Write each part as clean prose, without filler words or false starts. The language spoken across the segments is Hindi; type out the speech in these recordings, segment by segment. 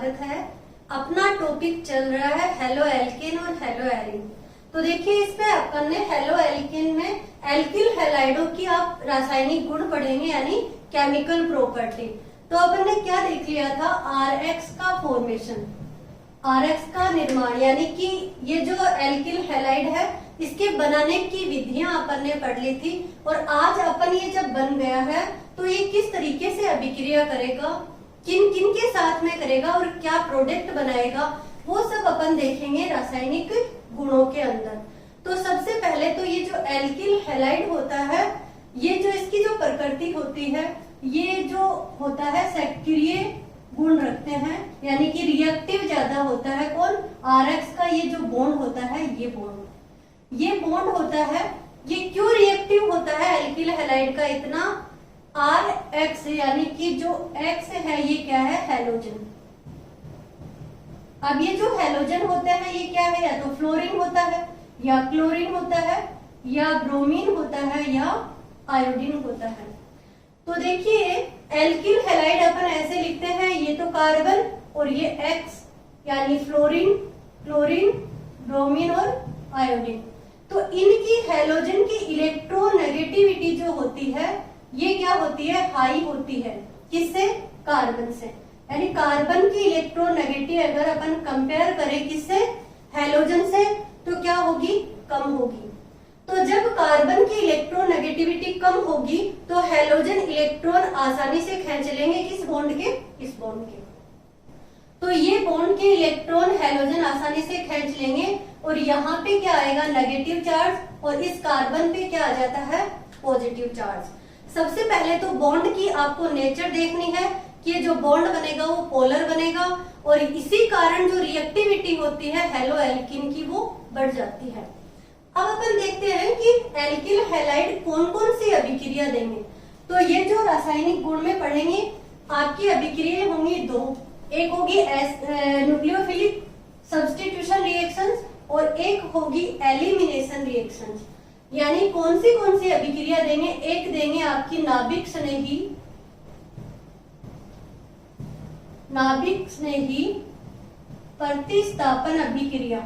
स्वागत है। अपना टॉपिक चल रहा है हेलो एल्केन और हेलो एरिन। तो देखिए इसमें अपन ने हेलो एल्केन में एल्किल हैलाइडों की आप रासायनिक गुण पढ़ेंगे यानी केमिकल प्रॉपर्टी। तो अपन ने क्या देख लिया था, आरएक्स का फॉर्मेशन, आरएक्स का निर्माण, यानी कि ये जो एल्किल हैलाइड है इसके बनाने की विधियां अपन ने पढ़ ली थी। और आज अपन ये जब बन गया है तो ये किस तरीके से अभिक्रिया करेगा, किन किन के साथ में करेगा और क्या प्रोडक्ट बनाएगा, वो सब अपन देखेंगे रासायनिक गुणों के अंदर। तो सबसे पहले तो ये जो एल्किल हैलाइड होता है, ये जो इसकी जो प्रकृति होती है, ये जो होता है सक्रिय गुण रखते हैं, यानी कि रिएक्टिव ज्यादा होता है। कौन? आरएक्स का ये जो बॉन्ड होता है, ये बॉन्ड होता है। ये क्यों रिएक्टिव होता है एल्किल हैलाइड का इतना? आर एक्स यानी कि जो एक्स है ये क्या है? हैलोजन। अब ये जो हैलोजन होते हैं ये क्या है? या तो फ्लोरीन होता है, या क्लोरीन होता है, या ब्रोमीन होता है, या आयोडीन होता है। तो देखिए एल्किल हैलाइड अपन ऐसे लिखते हैं, ये तो कार्बन और ये एक्स यानी फ्लोरीन, क्लोरीन, ब्रोमीन और आयोडीन। तो इनकी हैलोजन की इलेक्ट्रोनेगेटिविटी जो होती है ये क्या होती है? हाई होती है। किससे? कार्बन से। यानी कार्बन की इलेक्ट्रोनेगेटिव अगर अपन कंपेयर करें किससे? हैलोजन से, तो क्या होगी? कम होगी। तो जब कार्बन की इलेक्ट्रोनेगेटिविटी कम होगी तो हैलोजन इलेक्ट्रॉन आसानी से खींच लेंगे किस बॉन्ड के? इस बॉन्ड के। तो ये बॉन्ड के इलेक्ट्रॉन हैलोजन आसानी से खींच लेंगे और यहाँ पे क्या आएगा? नेगेटिव चार्ज, और इस कार्बन पे क्या आ जाता है? Positive charge. सबसे पहले तो बॉन्ड की आपको नेचर देखनी है कि जो बॉन्ड बनेगा वो पोलर बनेगा, और इसी कारण जो रिएक्टिविटी होती है हेलो एल्किन की वो बढ़ जाती है। अब अपन देखते हैं कि एल्किल हैलाइड कौन कौन सी अभिक्रिया देंगे। तो ये जो रासायनिक गुण में पढ़ेंगे आपकी अभिक्रिया होंगी दो, एक होगी न्यूक्लियोफिलिक सब्स्टिट्यूशन रिएक्शंस और एक होगी एलिमिनेशन रिएक्शंस। यानी कौन सी अभिक्रिया देंगे? एक देंगे आपकी नाभिक स्नेही प्रतिस्थापन अभिक्रिया,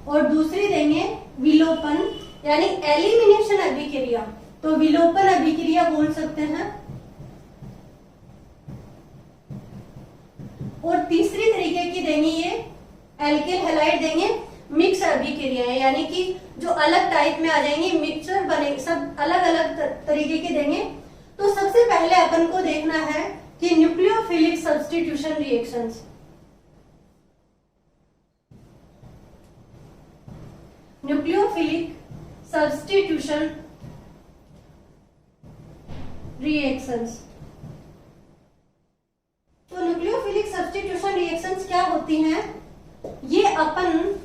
और दूसरी देंगे विलोपन यानी एलिमिनेशन अभिक्रिया। तो विलोपन अभिक्रिया बोल सकते हैं। और तीसरी तरीके की देंगे ये एल्किल हैलाइड देंगे मिक्स अभिक्रिया, यानी कि जो अलग टाइप में आ जाएंगे, मिक्सचर बने, सब अलग अलग तरीके के देंगे। तो सबसे पहले अपन को देखना है कि nucleophilic substitution reactions. Nucleophilic substitution reactions. तो न्यूक्लियोफिलिक सब्स्टिट्यूशन रिएक्शंस क्या होती हैं? ये अपन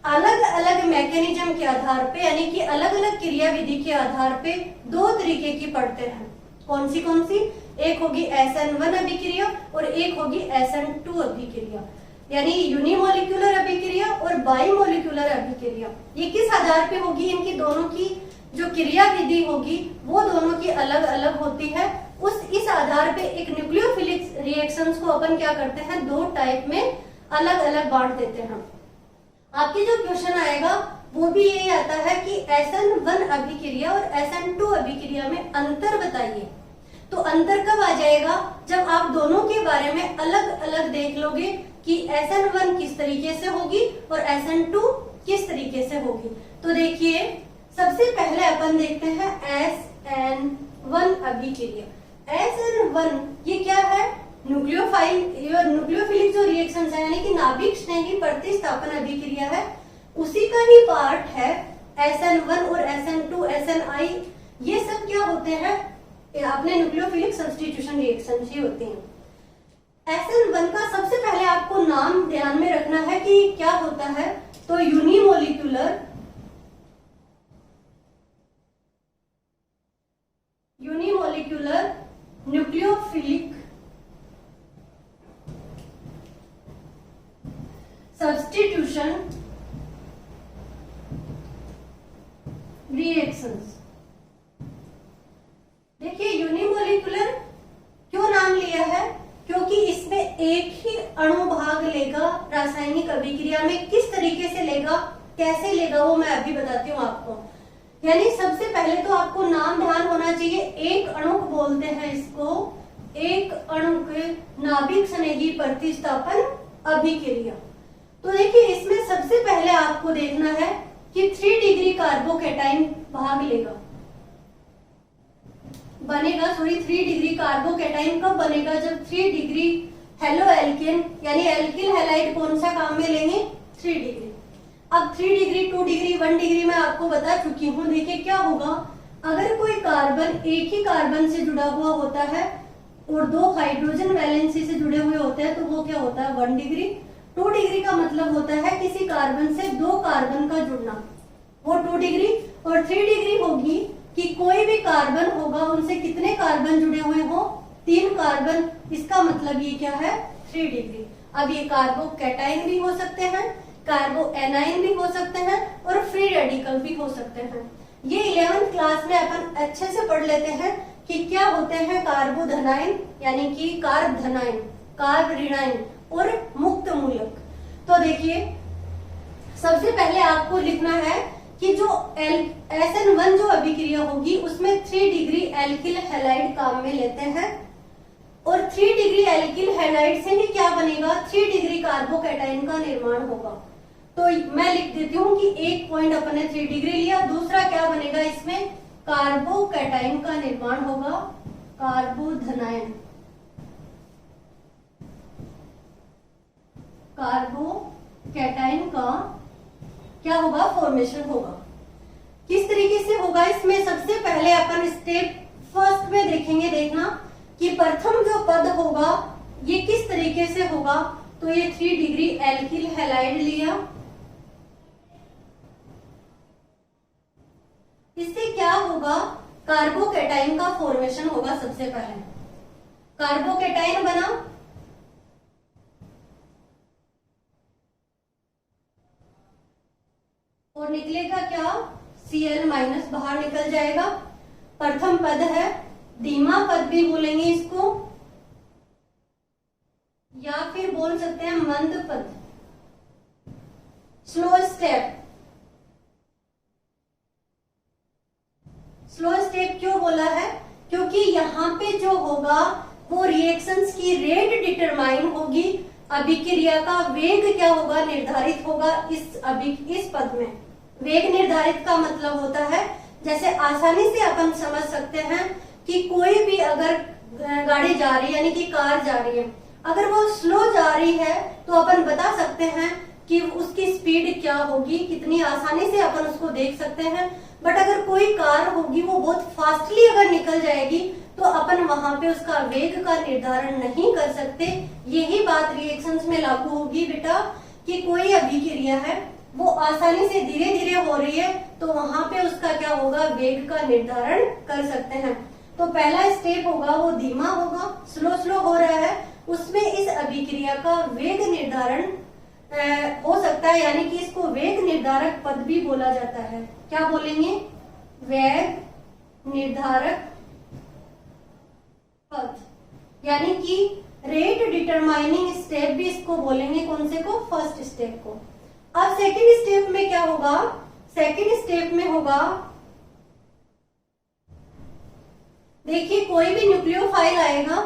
अलग अलग मैकेनिज्म के आधार पे, यानी कि अलग अलग क्रिया विधि के आधार पे दो तरीके की पढ़ते हैं। कौन सी? एक होगी SN1 अभिक्रिया और एक होगी SN2 अभिक्रिया, यानी यूनिमोलिक्यूलर अभिक्रिया और बाइमोलिक्यूलर अभिक्रिया। ये किस आधार पे होगी? इनकी दोनों की जो क्रिया विधि होगी वो दोनों की अलग अलग होती है। इस आधार पे एक न्यूक्लियोफिलिक रिएक्शंस को अपन क्या करते हैं? दो टाइप में अलग अलग बांट देते हैं। आपके जो क्वेश्चन आएगा वो भी यही आता है कि SN1 अभिक्रिया और SN2 अभिक्रिया में अंतर बताइए। तो अंतर कब आ जाएगा? जब आप दोनों के बारे में अलग अलग देख लोगे कि SN1 किस तरीके से होगी और SN2 किस तरीके से होगी। तो देखिए सबसे पहले अपन देखते हैं SN1 अभिक्रिया। SN1 ये क्या है? न्यूक्लियोफिलिक जो रिएक्शंस है, यानी कि नाभिक स्नेही प्रतिस्थापन अभिक्रिया है, उसी का ही पार्ट है SN1 और SN2, SNI। ये सब क्या होते हैं? अपने न्यूक्लियोफिलिक सब्स्टिट्यूशन रिएक्शंस ही होते हैं। SN1 का सबसे पहले आपको नाम ध्यान में रखना है कि क्या होता है। तो यूनिमोलिक्यूलर न्यूक्लियोफिलिक सब्स्टिट्यूशन रिएक्शंस। देखिए यूनिमोलिक्यूलर अभिक्रिया में किस तरीके से लेगा, कैसे लेगा, वो मैं अभी बताती हूँ आपको। यानी सबसे पहले तो आपको नाम ध्यान होना चाहिए, एक अणुक बोलते हैं इसको, एक अणुक नाभिक स्नेही प्रतिस्थापन अभिक्रिया। तो देखिए इसमें सबसे पहले आपको देखना है कि 3 डिग्री कार्बोकैटाइन भाग लेगा, बनेगा, 3 डिग्री कार्बोकैटाइन कब बनेगा, जब 3 डिग्री हेलो एल्केन यानी एल्किल हैलाइड कौन सा काम में लेंगे, 3 डिग्री। अब 3 डिग्री, 2 डिग्री, 1 डिग्री मैं आपको बता चुकी हूँ। देखिए क्या होगा, अगर कोई कार्बन एक ही कार्बन से जुड़ा हुआ होता है और 2 हाइड्रोजन वैलेंसी से जुड़े हुए होते हैं तो वो क्या होता है 1 डिग्री। 2 डिग्री का मतलब होता है किसी कार्बन से 2 कार्बन का जुड़ना, वो 2 डिग्री। और 3 डिग्री होगी कि कोई भी कार्बन होगा उनसे कितने कार्बन जुड़े हुए हो, 3 कार्बन, इसका मतलब ये क्या है 3 डिग्री। अब ये कार्बोकैटाइन भी हो सकते हैं, कार्बो एनाइन भी हो सकते हैं और फ्री रेडिकल भी हो सकते हैं। ये 11th क्लास में अपन अच्छे से पढ़ लेते हैं कि क्या होते हैं कार्बोधनाइन यानी कि कार्ब धनाइन, कार्ब ऋणाइन और मुक्त मूलक। तो देखिए सबसे पहले आपको लिखना है कि जो SN1 जो अभिक्रिया होगी उसमें 3 डिग्री एल्किल हैलाइड काम में लेते हैं और 3 डिग्री एल्किल हैलाइड से ही क्या बनेगा 3 डिग्री कार्बोकैटाइन का निर्माण होगा। तो मैं लिख देती हूँ कि एक पॉइंट अपने 3 डिग्री लिया, दूसरा क्या बनेगा इसमें कार्बोकैटाइन का निर्माण होगा, कार्बोधनाइन, कार्बोकैटाइन का क्या होगा फॉर्मेशन होगा। किस तरीके से होगा, इसमें सबसे पहले अपन स्टेप फर्स्ट में देखेंगे, देखना कि प्रथम जो पद होगा ये किस तरीके से होगा। तो ये 3 डिग्री एल्किल हैलाइड लिया, इससे क्या होगा कार्बोकैटाइन का फॉर्मेशन होगा। सबसे पहले कार्बोकैटाइन बना, और निकलेगा क्या Cl- बाहर निकल जाएगा। प्रथम पद है, धीमा पद भी बोलेंगे इसको या फिर बोल सकते हैं मंद पद, स्लो स्टेप। स्लो स्टेप क्यों बोला है, क्योंकि यहाँ पे जो होगा वो रिएक्शंस की रेट डिटरमाइन होगी, अभिक्रिया का वेग क्या होगा निर्धारित होगा। इस पद में वेग निर्धारित का मतलब होता है, जैसे आसानी से अपन समझ सकते हैं कि कोई भी अगर गाड़ी जा रही है यानी कि कार जा रही है, अगर वो स्लो जा रही है तो अपन बता सकते हैं कि उसकी स्पीड क्या होगी, कितनी आसानी से अपन उसको देख सकते हैं। बट अगर कोई कार होगी वो बहुत फास्टली अगर निकल जाएगी तो अपन वहां पे उसका वेग का निर्धारण नहीं कर सकते। यही बात रिएक्शंस में लागू होगी बेटा, कि कोई अभिक्रिया है वो आसानी से धीरे धीरे हो रही है तो वहां पे उसका क्या होगा वेग का निर्धारण कर सकते हैं। तो पहला स्टेप होगा वो धीमा होगा, स्लो स्लो हो रहा है, उसमें इस अभिक्रिया का वेग निर्धारण हो सकता है, यानी कि इसको वेग निर्धारक पद भी बोला जाता है। क्या बोलेंगे, वेग निर्धारक पद, यानी कि रेट डिटरमाइनिंग स्टेप भी इसको बोलेंगे। कौन से को, फर्स्ट स्टेप को। अब सेकेंड स्टेप में क्या होगा, सेकेंड स्टेप में होगा, देखिए कोई भी न्यूक्लियोफाइल आएगा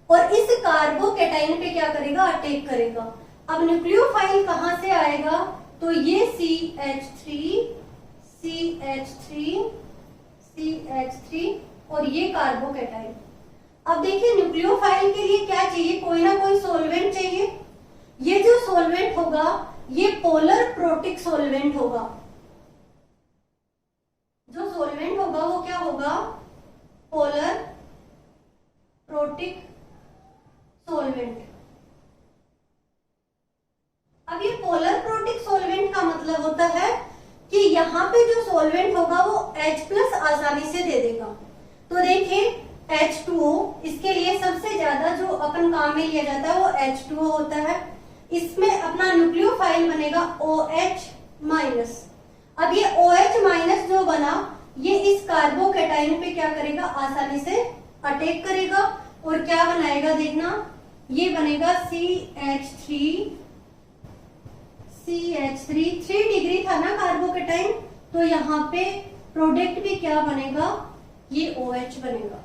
और इस कार्बोकैटाइन पे क्या करेगा अटैक करेगा। अब न्यूक्लियोफाइल कहां से आएगा, तो ये CH3 और ये कार्बोकैटाइन। अब देखिए न्यूक्लियोफाइल के लिए क्या चाहिए, कोई ना कोई सॉल्वेंट चाहिए। ये जो सॉल्वेंट होगा ये पोलर प्रोटिक सॉल्वेंट होगा। जो सॉल्वेंट होगा वो क्या होगा, पोलर प्रोटिक सॉल्वेंट। अब ये पोलर प्रोटिक सॉल्वेंट का मतलब होता है कि यहाँ पे जो सॉल्वेंट होगा वो H+ आसानी से दे देगा। तो देखिए H2O, इसके लिए सबसे ज्यादा जो अपन काम में लिया जाता है वो H2O होता है। इसमें अपना न्यूक्लियोफाइल बनेगा OH-। अब ये OH- जो बना ये इस कार्बोकैटाइन पे क्या करेगा आसानी से अटैक करेगा और क्या बनाएगा देखना, ये बनेगा CH3 CH3 3 डिग्री था ना कार्बोकेटाइन, तो यहाँ पे प्रोडक्ट भी क्या बनेगा, ये OH बनेगा।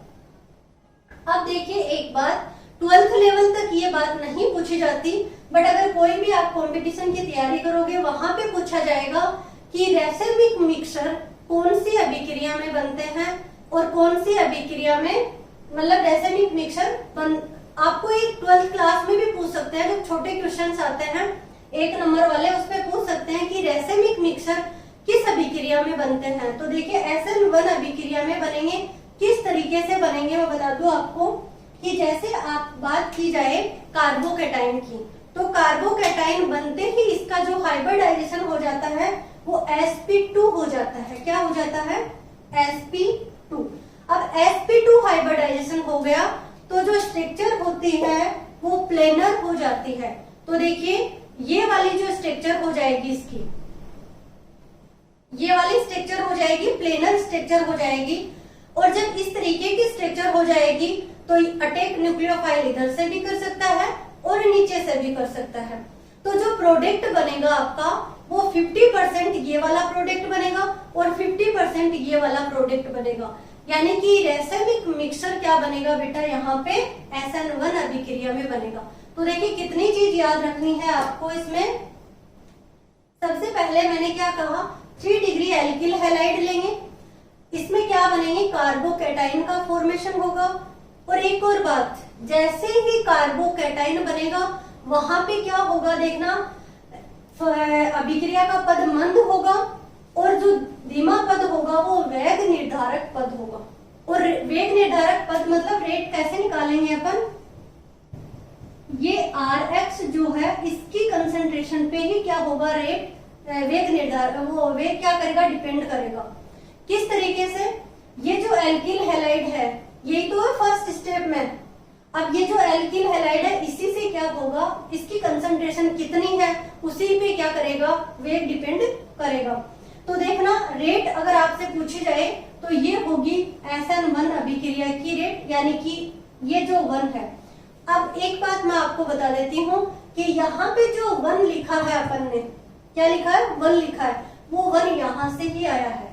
अब देखिए एक बात, 12th लेवल तक ये बात नहीं पूछी जाती, बट अगर कोई भी आप कंपटीशन की तैयारी करोगे वहां पे पूछा जाएगा कि रैसेमिक मिक्सचर कौन सी अभिक्रिया में बनते हैं और कौन सी अभिक्रिया में, मतलब रैसेमिक मिक्सचर आपको एक 12th क्लास में भी पूछ सकते हैं, जब छोटे क्वेश्चंस आते हैं 1 नंबर वाले, उसमें पूछ सकते हैं कि रैसेमिक मिक्सचर किस अभिक्रिया में बनते हैं। तो देखिए SN1 अभिक्रिया में बनेंगे। किस तरीके से बनेंगे मैं बता दूं आपको, कि जैसे आप बात की जाए कार्बोकेटाइन की, तो कार्बोकेटाइन बनते ही इसका जो हाइब्रिडाइजेशन हो जाता है वो sp2 हो जाता है। क्या हो जाता है, sp2। अब sp2 हाइब्रिडाइजेशन हो गया तो जो स्ट्रक्चर होती है वो प्लेनर हो जाती है। तो देखिए ये वाली जो स्ट्रक्चर हो जाएगी इसकी, ये वाली स्ट्रक्चर हो जाएगी प्लेनर स्ट्रक्चर हो जाएगी। और जब इस तरीके की स्ट्रक्चर हो जाएगी तो अटैक न्यूक्लियोफाइल इधर से भी कर सकता है और नीचे से भी कर सकता है। तो जो प्रोडक्ट बनेगा आपका वो 50% ये वाला प्रोडक्ट बनेगा और 50% ये वाला प्रोडक्ट बनेगा। यानी कि रैसेमिक मिक्सचर क्या बनेगा बेटा, यहाँ पे SN1 अभिक्रिया में बनेगा। तो देखिए कितनी चीज याद रखनी है आपको इसमें। सबसे पहले मैंने क्या कहा, 3 डिग्री एल्किल हैलाइड लेंगे, इसमें क्या बनेंगे, कार्बोकेटाइन का फॉर्मेशन होगा। और एक और बात, जैसे ही कार्बोकेटाइन बनेगा वहां पे क्या होगा देखना, अभिक्रिया का पद मंद होगा और जो धीमा पद होगा वो वेग निर्धारक पद होगा। और वेग निर्धारक पद मतलब रेट कैसे निकालेंगे अपन, ये Rx जो है इसकी कंसंट्रेशन पे ही क्या होगा रेट, वेग निर्धारक, वो वेग क्या करेगा, डिपेंड करेगा। किस तरीके से, ये जो एल्किल हैलाइड है यही तो है फर्स्ट स्टेप में। अब ये जो एल्किल हैलाइड है इसी से क्या होगा, इसकी कंसंट्रेशन कितनी है उसी पे क्या करेगा, वेग डिपेंड करेगा। तो देखना रेट अगर आपसे पूछी जाए तो ये होगी SN1 अभिक्रिया की रेट, यानी कि ये जो 1 है। अब एक बात मैं आपको बता देती हूँ कि यहाँ पे जो 1 लिखा है अपन ने, क्या लिखा है, 1 लिखा है, वो 1 यहाँ से ही आया है।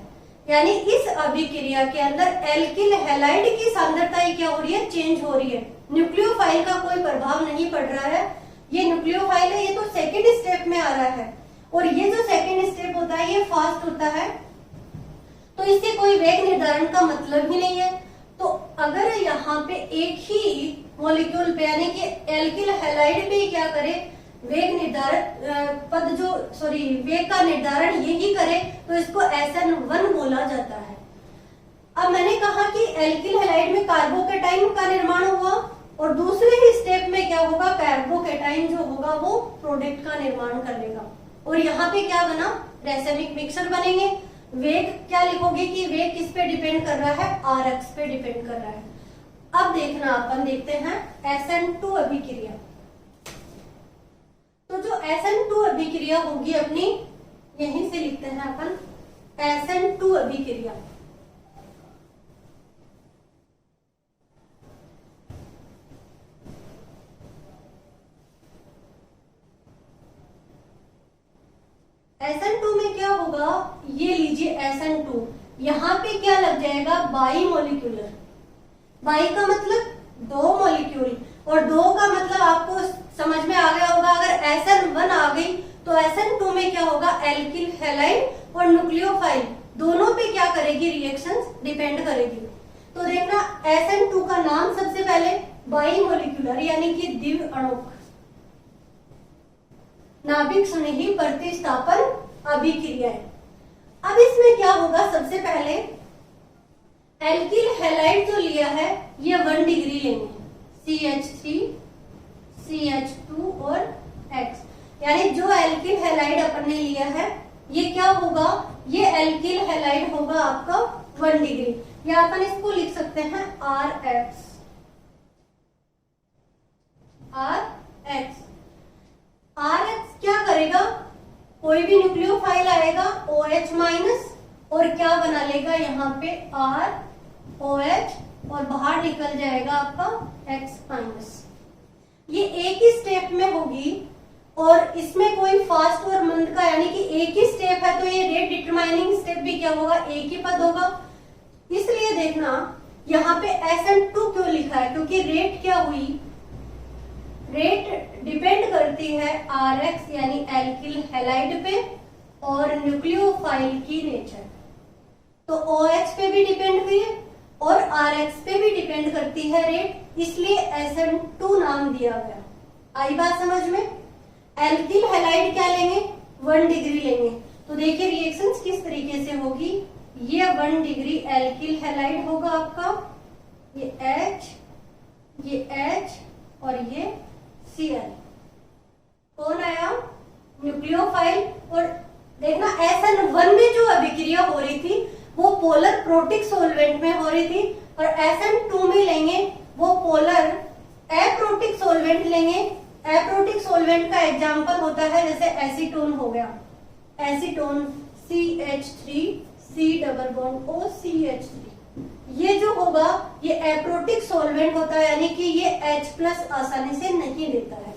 यानी इस अभिक्रिया के अंदर एल्किल हैलाइड की सांद्रता ही क्या हो रही है, चेंज हो रही है। न्यूक्लियोफाइल का कोई प्रभाव नहीं पड़ रहा है। ये न्यूक्लियोफाइल है, ये तो सेकंड स्टेप में आ रहा है और ये जो सेकंड स्टेप होता है ये फास्ट होता है, तो इससे कोई वेग निर्धारण का मतलब ही नहीं है। तो अगर यहाँ पे एक ही मॉलिक्यूल पे यानी कि एल्किल हैलाइड पे क्या करे, वेग निर्धारक पद जो वेग का निर्धारण यही करे, तो इसको SN1 बोला जाता है। अब मैंने कहा कि एल्किल हैलाइड में कार्बोकेटाइन का निर्माण हुआ और दूसरे ही स्टेप में क्या होगा, कार्बोकेटाइन जो होगा वो प्रोडक्ट का निर्माण कर लेगा। और यहाँ पे क्या बना, रैसेमिक मिक्सचर बनेंगे। वेग क्या लिखोगे कि वेग किस पे डिपेंड कर रहा है, Rx पे डिपेंड कर रहा है। अब देखना अपन देखते हैं SN2 अभिक्रिया। तो जो SN2 अभिक्रिया होगी अपनी, यहीं से लिखते हैं अपन SN2 अभिक्रिया। SN2 में क्या होगा, ये लीजिए SN2, यहाँ पे क्या लग जाएगा, बाई मोलिक्यूलर। बाई का मतलब 2 मॉलिक्यूल और 2 का मतलब आपको समझ में आ गया होगा। अगर SN1 आ गई तो SN2 में क्या होगा, एल्किल हैलाइड और न्यूक्लियोफाइल दोनों पे क्या करेगी, रिएक्शंस डिपेंड करेगी। तो देखना SN2 का नाम सबसे पहले बाई मोलिक्यूलर यानी कि द्विव अणुक नाभिक स्नेही प्रतिस्थापन अभिक्रिया है। अब इसमें क्या होगा, सबसे पहले एल्किल हैलाइड जो लिया है ये 1 डिग्री लेंगे, CH3 CH2 और X, यानी जो एल्किल हैलाइड अपन ने लिया है ये क्या होगा, ये एल्किल हैलाइड होगा आपका 1 डिग्री, या अपन इसको लिख सकते हैं RX। RX क्या करेगा, कोई भी न्यूक्लियोफाइल आएगा OH माइनस और क्या बना लेगा यहाँ पे ROH और बाहर निकल जाएगा आपका X माइनस। ये एक ही स्टेप में होगी और इसमें कोई फास्ट और मंद का यानी कि एक ही स्टेप है, तो ये रेट डिटरमाइनिंग स्टेप भी क्या होगा, एक ही पद होगा। इसलिए देखना यहाँ पे SN2 क्यों लिखा है, क्योंकि रेट क्या हुई, रेट डिपेंड करती है RX यानी एल्किल हैलाइड पे और न्यूक्लियोफाइल की नेचर। तो OH पे भी डिपेंड हुई है और RX पे भी डिपेंड करती है रेट, इसलिए SN2 नाम दिया गया। आई बात समझ में। एल्किल हैलाइड क्या लेंगे, 1 डिग्री लेंगे। तो देखिए रिएक्शंस किस तरीके से होगी, ये 1 डिग्री एल्किल हैलाइड होगा आपका, ये H, ये H और ये Cl। कौन आया, न्यूक्लियोफाइल। और देखना SN1 में जो अभिक्रिया हो रही थी वो पोलर प्रोटिक सोलवेंट में हो रही थी, और SN2 में लेंगे वो पोलर एप्रोटिक सोलवेंट लेंगे। एप्रोटिक सोलवेंट का एग्जांपल होता है जैसे एसीटोन हो गया, acetone CH3 C double bond O CH3, ये जो होगा ये एप्रोटिक सोलवेंट होता है, यानी कि ये H+ आसानी से नहीं देता है।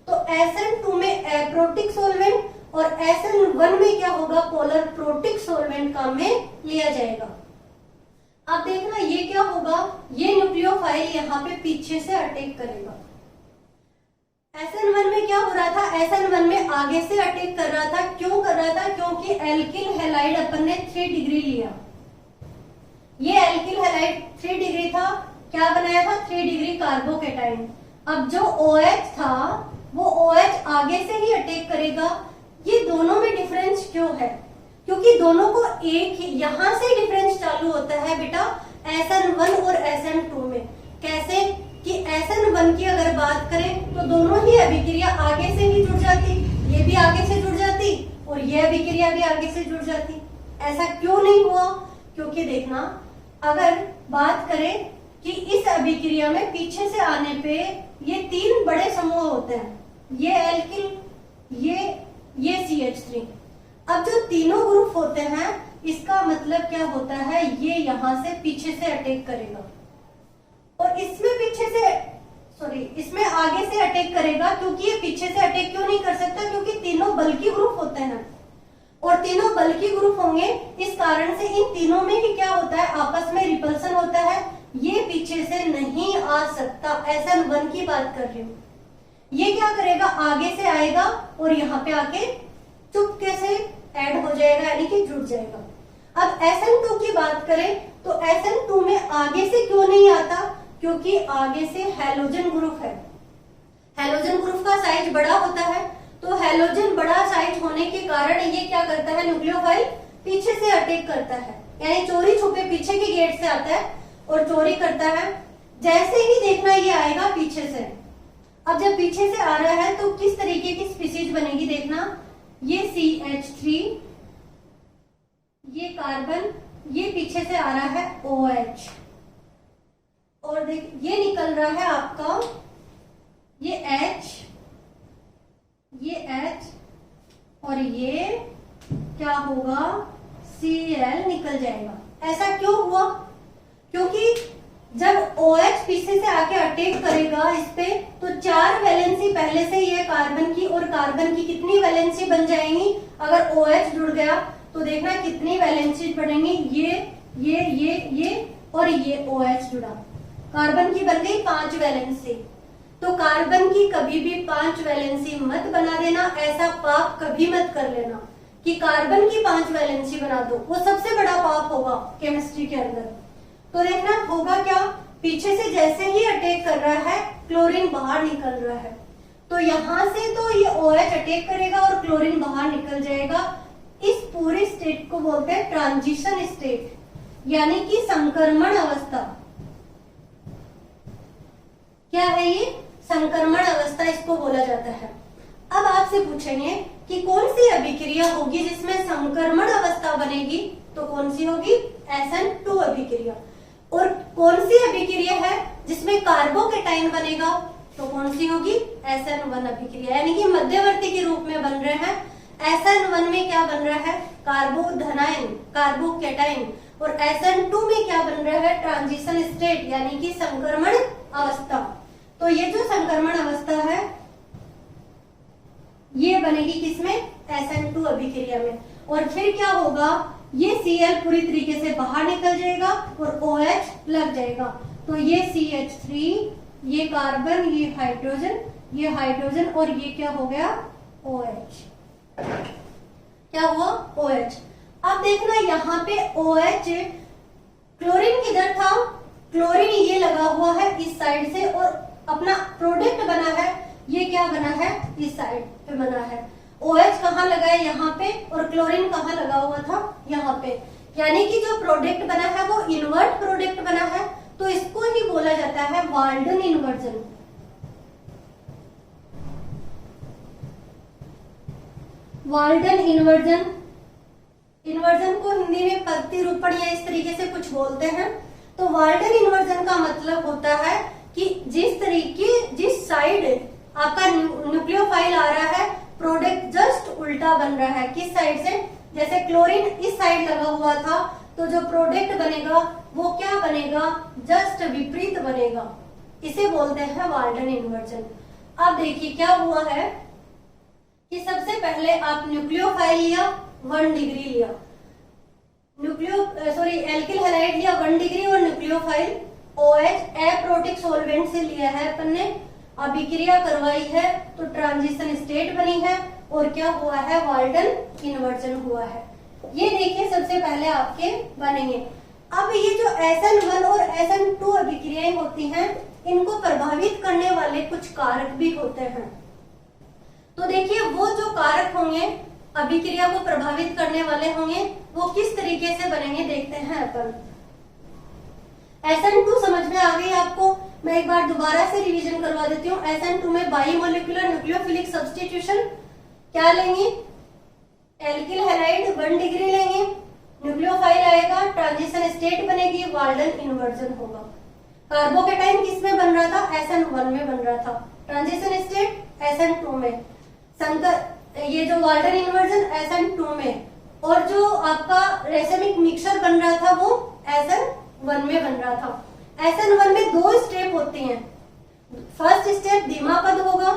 तो SN2 में एप्रोटिक सोलवेंट और SN1 में क्या होगा, पोलर प्रोटिक सोलवेंट काम में लिया जाएगा। अब देखना ये क्या होगा, ये न्यूक्लियोफाइल यहाँ पे पीछे से अटैक करेगा। SN1 में क्या हो रहा था, SN1 में आगे से अटैक कर रहा था। क्यों कर रहा था, क्योंकि एल्किल हैलाइड अपन ने 3 डिग्री लिया। ये एल्किल हैलाइड 3 डिग्री था, क्या बनाया था, 3 डिग्री कार्बोकेटाइन। अब जो OH था वो OH आगे से ही अटैक करेगा। ये दोनों में डिफरेंस क्यों है, क्योंकि दोनों को एक ही यहां से डिफरेंस चालू होता है बेटा SN1 और SN2 में। कैसे कि SN1 की अगर बात करें तो दोनों ही अभिक्रिया आगे से ही जुड़ जाती, ये भी आगे से जुड़ जाती और ये अभिक्रिया भी आगे से जुड़ जाती। ऐसा क्यों नहीं हुआ, क्योंकि देखना अगर बात करें कि इस अभिक्रिया में पीछे से आने पे ये 3 बड़े समूह होते हैं, ये एल्किल, ये CH3। अब जो तीनों ग्रुप होते हैं इसका मतलब क्या होता है, ये यहां से पीछे से अटैक करेगा और इसमें आगे से अटैक करेगा। क्योंकि ये पीछे से अटैक क्यों नहीं कर सकता, क्योंकि तीनों बल्कि ग्रुप होते हैं और तीनों बल्कि ग्रुप होंगे, इस कारण से इन तीनों में ही क्या होता है, आपस में रिपल्सन होता है। ये पीछे से नहीं आ सकता, SN1 की बात कर रही हूं। ये क्या करेगा, आगे से आएगा और यहाँ पे आके चुपके से ऐड हो जाएगा, यानी कि जुड़ जाएगा। अब SN2 की बात करें तो SN2 में आगे से क्यों नहीं आता, क्योंकि आगे से हैलोजन ग्रुप है। हैलोजन ग्रुप का साइज बड़ा होता है, तो हैलोजन बड़ा साइज होने के कारण ये क्या करता है, न्यूक्लियोफाइल पीछे से अटैक करता है, यानी चोरी छुपे पीछे के गेट से आता है और चोरी करता है। जैसे ही देखना ये आएगा पीछे से, अब जब पीछे से आ रहा है तो किस तरीके की स्पीसीज बनेगी, देखना ये CH3, ये कार्बन, ये पीछे से आ रहा है OH, और देख ये निकल रहा है आपका ये H, ये H और ये क्या होगा, Cl निकल जाएगा। ऐसा क्यों हुआ, क्योंकि जब OH पीछे से आके अटैक करेगा इस पे तो 4 वैलेंसी पहले से ही है कार्बन की, और कार्बन की कितनी वैलेंसी बन जाएंगी, अगर OH जुड़ गया तो देखना कितनी वैलेंसी बढ़ेंगी, ये और ये OH जुड़ा, कार्बन की बन गई 5 वैलेंसी। तो कार्बन की कभी भी 5 वैलेंसी मत बना देना, ऐसा पाप कभी मत कर लेना कि कार्बन की 5 वैलेंसी बना दो, वो सबसे बड़ा पाप होगा केमिस्ट्री के अंदर। तो देखना होगा क्या, पीछे से जैसे ही अटैक कर रहा है क्लोरीन बाहर निकल रहा है, तो यहां से तो ये OH अटैक करेगा और क्लोरीन बाहर निकल जाएगा। इस पूरे स्टेट को बोलते हैं ट्रांजिशन स्टेट, यानी कि संक्रमण अवस्था। क्या है ये, संक्रमण अवस्था इसको बोला जाता है। अब आपसे पूछेंगे कि कौन सी अभिक्रिया होगी जिसमें संक्रमण अवस्था बनेगी, तो कौन सी होगी, SN2 अभिक्रिया। और कौन सी अभिक्रिया है जिसमें कार्बोकेटाइन बनेगा, तो कौन सी होगी, SN1 अभिक्रिया, यानी कि मध्यवर्ती के रूप में बन रहे हैं। SN1 में क्या बन रहा है, कार्बोधनाइन, कार्बोकेटाइन, और SN2 में क्या बन रहा है, ट्रांजिशन स्टेट, यानी कि संक्रमण अवस्था। तो ये जो संक्रमण अवस्था है ये बनेगी किसमें, SN2 अभिक्रिया में। और फिर क्या होगा, ये Cl पूरी तरीके से बाहर निकल जाएगा और OH लग जाएगा। तो ये CH3, ये कार्बन, ये हाइड्रोजन और ये क्या हो गया, OH। क्या हुआ, OH। अब देखना यहाँ पे OH, क्लोरीन किधर था, क्लोरीन ये लगा हुआ है इस साइड से और अपना प्रोडक्ट बना है, ये क्या बना है, इस साइड पे बना है। OH कहाँ लगा है, यहाँ पे, और क्लोरीन कहाँ लगा हुआ था, यहाँ पे। यानी कि जो प्रोडक्ट बना है वो इन्वर्ट प्रोडक्ट बना है, तो इसको ही बोला जाता है Walden inversion. Walden inversion, inversion को हिंदी में प्रतिरूपण या इस तरीके से कुछ बोलते हैं। तो वाल्डन इन्वर्जन का मतलब होता है कि जिस साइड आपका न्यूक्लियोफाइल आ रहा है, प्रोडक्ट जस्ट उल्टा बन रहा है। किस साइड से, जैसे क्लोरीन इस साइड लगा हुआ था, तो जो प्रोडक्ट बनेगा वो क्या बनेगा, जस्ट विपरीत बनेगा। इसे बोलते हैं वाल्डन इन्वर्जन। अब देखिए क्या हुआ है कि सबसे पहले आप न्यूक्लियोफाइल लिया 1 डिग्री लिया, एल्किल हैलाइड लिया 1 डिग्री और न्यूक्लियोफाइल OH एप्रोटिक सॉल्वेंट से लिया है अपन ने, अभिक्रिया करवाई है तो ट्रांजिशन स्टेट बनी है और क्या हुआ है, वाल्डन इन्वर्जन हुआ है। ये देखिए सबसे पहले आपके बनेंगे। अब ये जो SN1 और SN2 अभिक्रियाएं होती हैं, इनको प्रभावित करने वाले कुछ कारक भी होते हैं। तो देखिए वो जो कारक होंगे अभिक्रिया को प्रभावित करने वाले होंगे, वो किस तरीके से बनेंगे देखते हैं अपन। SN2 समझ में आ गई आपको, मैं एक बार दोबारा से रिवीजन करवा देती हूँ। SN2 में बाईमोलिकुलर न्यूक्लियोफिलिक सब्स्टिट्यूशन क्या लेंगे, एल्किल हैलाइड 1 डिग्री लेंगे, न्यूक्लियोफाइल आएगा, ट्रांजिशन स्टेट बनेगी, वाल्डन इन्वर्जन होगा। कार्बोकेटाइन किस में बन रहा था, SN1 में बन रहा था, ट्रांजिशन स्टेट SN2 में, ये जो वाल्डन इन्वर्जन SN2 में, और जो आपका रेसिमिक मिक्सचर बन रहा था वो SN1 में बन रहा था। SN1 में 2 स्टेप होती हैं। फर्स्ट स्टेप धीमा पद होगा,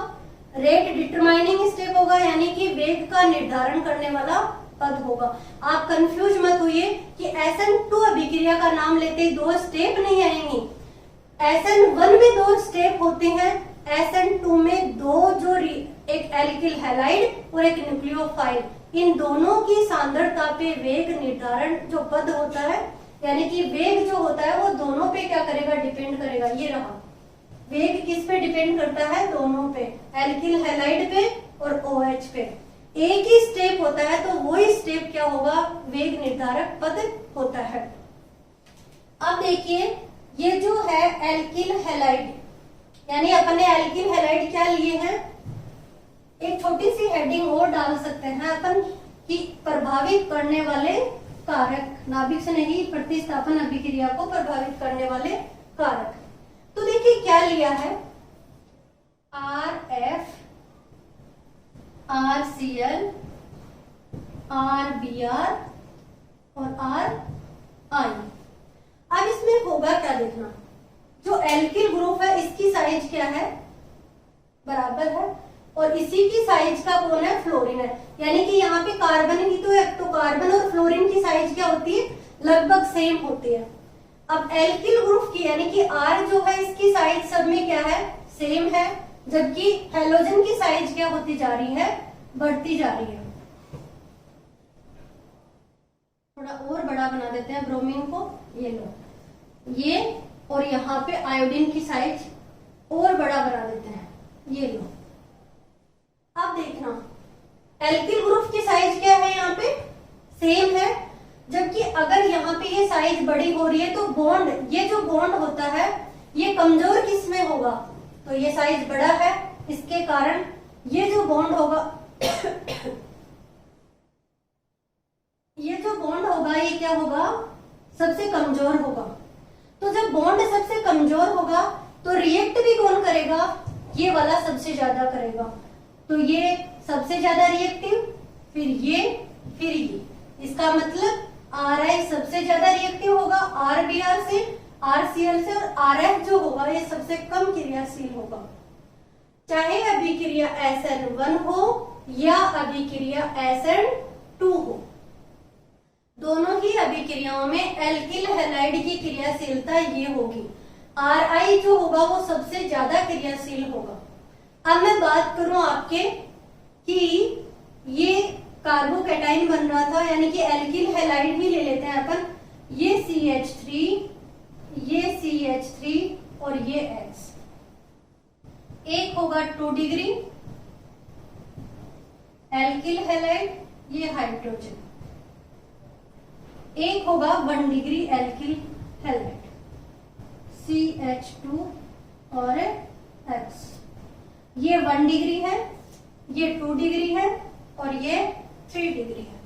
रेट डिटरमाइनिंग स्टेप होगा, यानी कि वेग का निर्धारण करने वाला पद होगा। आप कंफ्यूज मत होइए कि SN2 अभिक्रिया का नाम लेते ही 2 स्टेप नहीं आएंगी। SN1 में 2 स्टेप होते हैं, SN2 में 2, जो एक एल्किल हैलाइड और एक न्यूक्लियोफाइल, इन दोनों की सांद्रता पे वेग निर्धारण जो पद होता है, यानी कि वेग जो होता है वो दोनों पे क्या करेगा, डिपेंड करेगा। ये रहा, वेग किस पे डिपेंड करता है, दोनों पे, एल्किल हैलाइड पे और OH पे। एक ही स्टेप होता है तो वही स्टेप क्या होगा, वेग निर्धारक पद होता है। अब देखिए ये जो है एल्किल हैलाइड, यानी अपन ने एल्किल हैलाइड क्या लिए हैं, एक छोटी सी हेडिंग और डाल सकते हैं अपन कि प्रभावित करने वाले कारक, नाभिक से नहीं प्रतिस्थापन अभिक्रिया को प्रभावित करने वाले कारक। तो देखिए क्या लिया है, RF, RCl, RBr और RI। अब इसमें होगा क्या देखना, जो एल्किल ग्रुप है इसकी साइज क्या है, बराबर है, और इसी की साइज का कौन है, फ्लोरीन है। यानी कि यहाँ पे कार्बन ही तो है, तो कार्बन और फ्लोरीन की साइज क्या होती है, लगभग सेम होती है। अब एल्किल ग्रुप की यानी कि R जो है इसकी साइज सब में क्या है, सेम है, जबकि हेलोजन की साइज क्या होती जा रही है, बढ़ती जा रही है। थोड़ा और बड़ा बना देते हैं ब्रोमीन को, ये लो, ये, और यहाँ पे आयोडीन की साइज और बड़ा बना देते हैं, ये लो। अब देखना एल्किल ग्रुप की साइज क्या है, यहाँ पे सेम है, जबकि अगर यहाँ पे ये साइज बड़ी हो रही है तो बॉन्ड, ये जो बॉन्ड होता है ये कमजोर किस में होगा, तो ये साइज बड़ा है, इसके कारण ये जो बॉन्ड होगा ये जो बॉन्ड होगा ये क्या होगा, सबसे कमजोर होगा। तो जब बॉन्ड सबसे कमजोर होगा तो रिएक्ट भी कौन करेगा, ये वाला सबसे ज्यादा करेगा। तो ये सबसे ज्यादा रिएक्टिव, फिर ये, इसका मतलब RI सबसे ज्यादा रिएक्टिव होगा RBr से, RCl से, और RF जो होगा ये सबसे कम क्रियाशील होगा। चाहे अभिक्रिया SN1 हो या अभिक्रिया SN2 हो। दोनों ही अभिक्रियाओं में एल्किल हैलाइड की क्रियाशीलता ये होगी। Ri जो होगा वो सबसे ज्यादा क्रियाशील होगा। अब मैं बात करूं आपके कि ये कार्बोकैटाइन बन रहा था, यानी कि एल्किल हैलाइड ही ले लेते हैं अपन। ये CH3, ये CH3 और ये X। एक होगा 2 डिग्री एल्किल हैलाइड, ये हाइड्रोजन। एक होगा 1 डिग्री एल्किल हैलाइड, CH2 और X। ये 1 डिग्री है, ये 2 डिग्री है और ये 3 डिग्री है।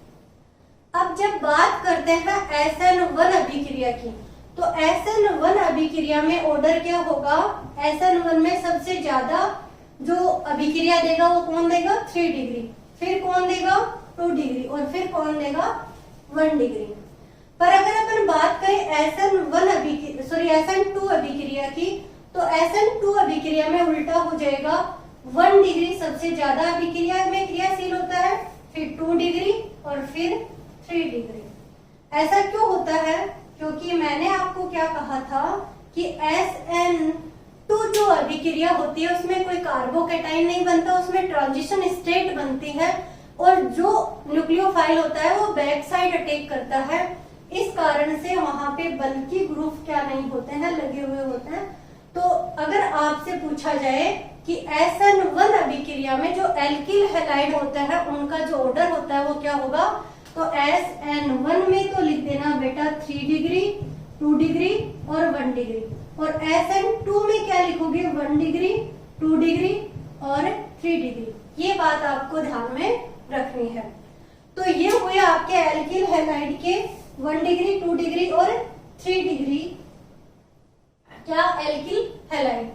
अब जब बात करते हैं SN1 अभिक्रिया की, तो SN1 अभिक्रिया में ऑर्डर क्या होगा? SN1 में सबसे ज्यादा जो अभिक्रिया देगा वो कौन देगा? 3 डिग्री। फिर कौन देगा? 2 डिग्री। और फिर कौन देगा? 1 डिग्री। पर अगर अपन बात करें SN2 अभिक्रिया की, तो SN2 अभिक्रिया में उल्टा हो जाएगा। 1 डिग्री सबसे ज्यादा अभिक्रिया में क्रियाशील होता है, फिर 2 डिग्री और फिर 3 डिग्री। ऐसा क्यों होता है? क्योंकि मैंने आपको क्या कहा था कि SN2 जो अभिक्रिया होती है उसमें कोई कार्बोकैटाइन नहीं बनता, उसमें ट्रांजिशन स्टेट बनती है और जो न्यूक्लियोफाइल होता है वो बैक साइड अटैक करता है। इस कारण से वहां पे बल्कि ग्रुप क्या नहीं होते हैं, लगे हुए होते हैं। तो अगर आपसे पूछा जाए कि SN1 अभिक्रिया में जो एल्किल हैलाइड होता है उनका जो ऑर्डर होता है वो क्या होगा? तो SN1 में तो लिख देना बेटा 3 डिग्री, 2 डिग्री और 1 डिग्री। और SN2 में क्या लिखोगे? 1 डिग्री, 2 डिग्री और 3 डिग्री। ये बात आपको ध्यान में रखनी है। तो ये हुए आपके एल्किल हैलाइड के 1 डिग्री, 2 डिग्री और 3 डिग्री क्या एल्किल हैलाइड।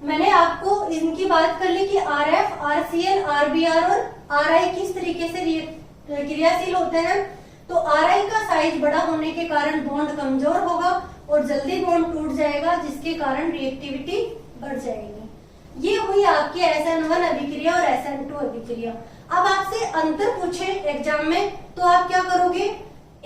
मैंने आपको इनकी बात कर ली कि RF, RCl, RBr और RI किस तरीके से क्रियाशील होते हैं। तो Ri का साइज बड़ा होने के कारण बॉन्ड कमजोर होगा और जल्दी बॉन्ड टूट जाएगा, जिसके कारण रिएक्टिविटी बढ़ जाएगी। ये हुई आपकी SN1 अभिक्रिया और SN2 अभिक्रिया। अब आपसे अंतर पूछे एग्जाम में तो आप क्या करोगे?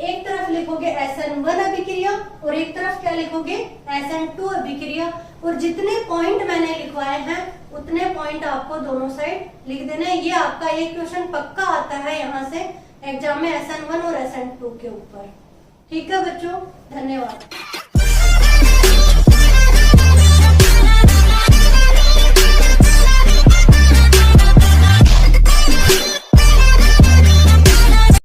एक तरफ लिखोगे SN1 अभिक्रिया और एक तरफ क्या लिखोगे? SN2 अभिक्रिया। और जितने पॉइंट मैंने लिखवाए हैं उतने पॉइंट आपको दोनों साइड लिख देना है। ये आपका एक क्वेश्चन पक्का आता है यहाँ से एग्जाम में SN1 और SN2 के ऊपर। ठीक है बच्चों, धन्यवाद।